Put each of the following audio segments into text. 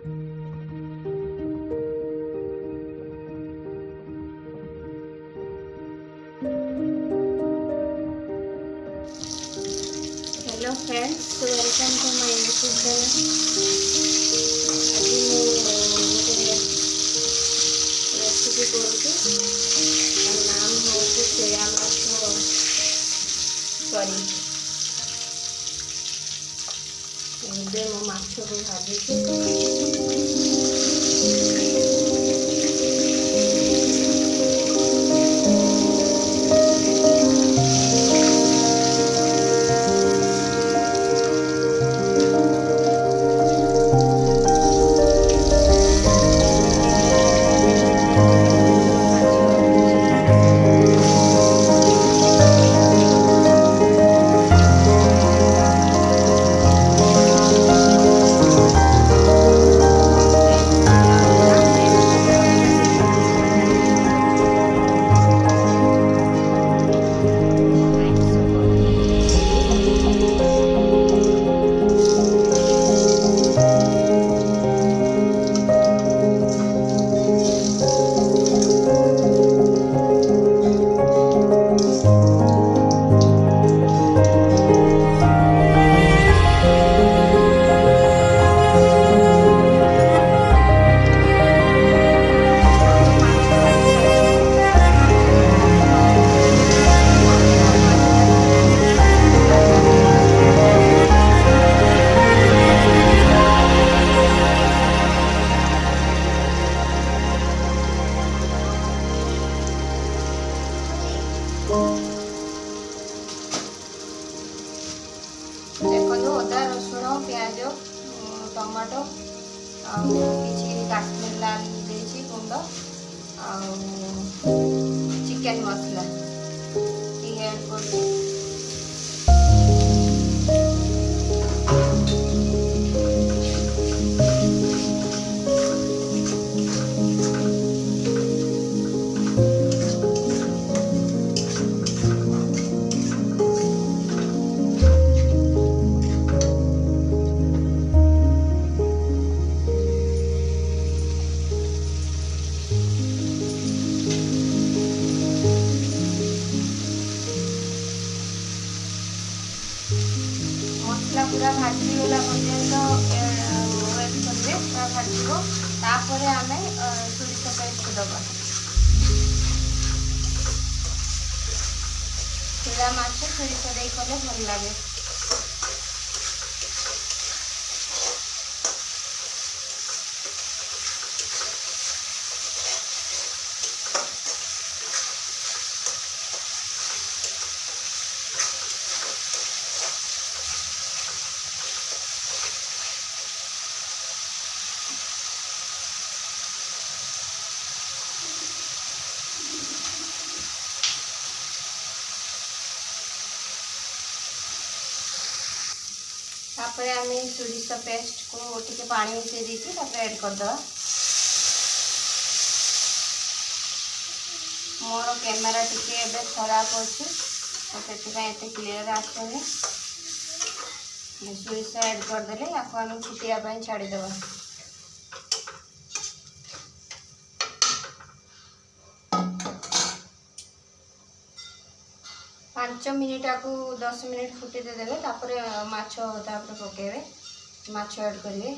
Hello friends, welcome to my YouTube channel. आज गोटे recipe करुँच, नाम हूँ शेरा माछ करी। ଏବେ ମୁଁ ମାଛକୁ ଭାଜିଛି। देखो अदा रसुण प्याज टमाटो किसी काश्मीर लाल देसी गुंड चिकेन मसला ऐड कर मसला पूरा भाजीगला पर्यंत वेट करेंगे। पूरा भाजो तापर आम सोरिष पेस्ट दबा। शेरा माछ सोरिष दे कले भल लगे। तापर आम सोरिष पेस्ट को टिके पानी मिसई देती ऐड करदे। मोर कैमेरा टिके एबे खराब अच्छे तो से क्लीयर आसुनी। सोरिष ऐड करदे आपको आम फुटिया छाड़ीदे। 5 मिनिट को 10 मिनिट फुटे देवे। तापर माछ पकेबे, माछ ऐड करेंगे।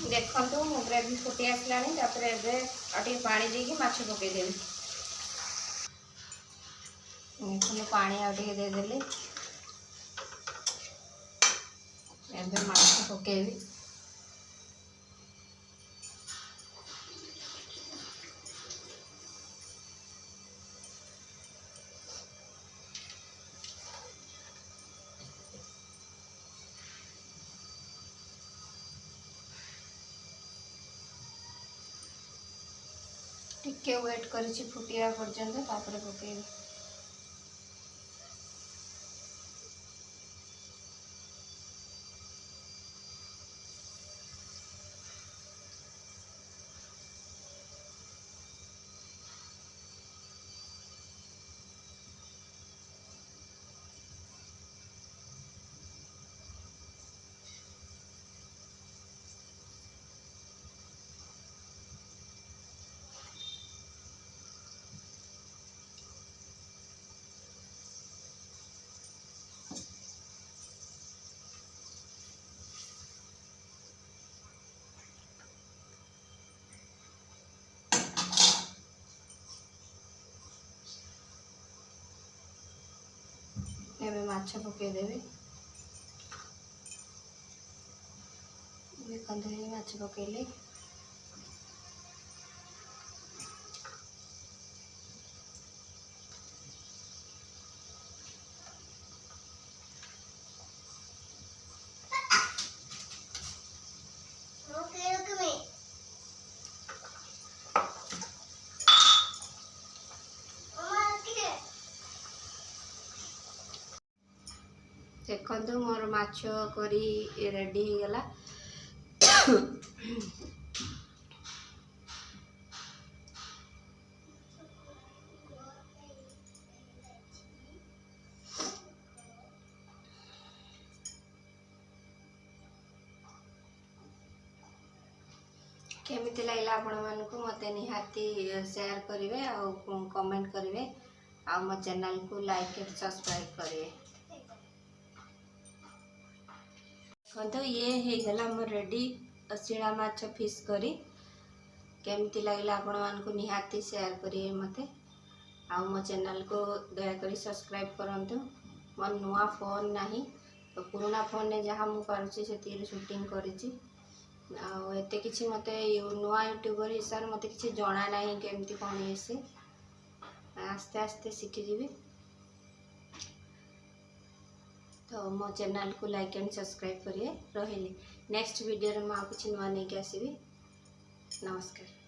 देखो मो ग्रेवी फुटी आसला। एबे पानी देकी माछ पकईदेवी। पानी देदेली एबे माछ पकेबी। टिके वेट कर फुटिया पर्यंत तापर पकेबी। ଏବେ ମାଛ ପକାଇଦେବି। ଦେଖନ୍ତୁ ମାଛ ପକାଇଲି। देखो मोर माछ करी रेडी होगला। केमिति लागला आपण मानकु मते निहाती शेयर करिवे आ कमेंट करिवे आ मो चैनल को लाइक और सब्सक्राइब करिवे। देखो ये हे गला मोर रेडी शिला माछ फिश करी। केमिति लागला आपण मानकु निहाती शेयर करिवे मते आ मो चैनल को दया करी सब्सक्राइब करंतु। मोर नुआ फोन नाही तो पुराना फोन ने जहाँ मु करछि से शूटिंग करिछि आ एते किछि मते नुआ यूट्यूबर हिसाब मते किछि जणा नाही केमिति कोन हेसे आस्ते आस्ते सीखी जीवी। तो मो चैनल को लाइक एंड सब्सक्राइब करिए। रहिले नेक्स्ट वीडियो रे म किछि नुआ नै के आसीबी। नमस्कार।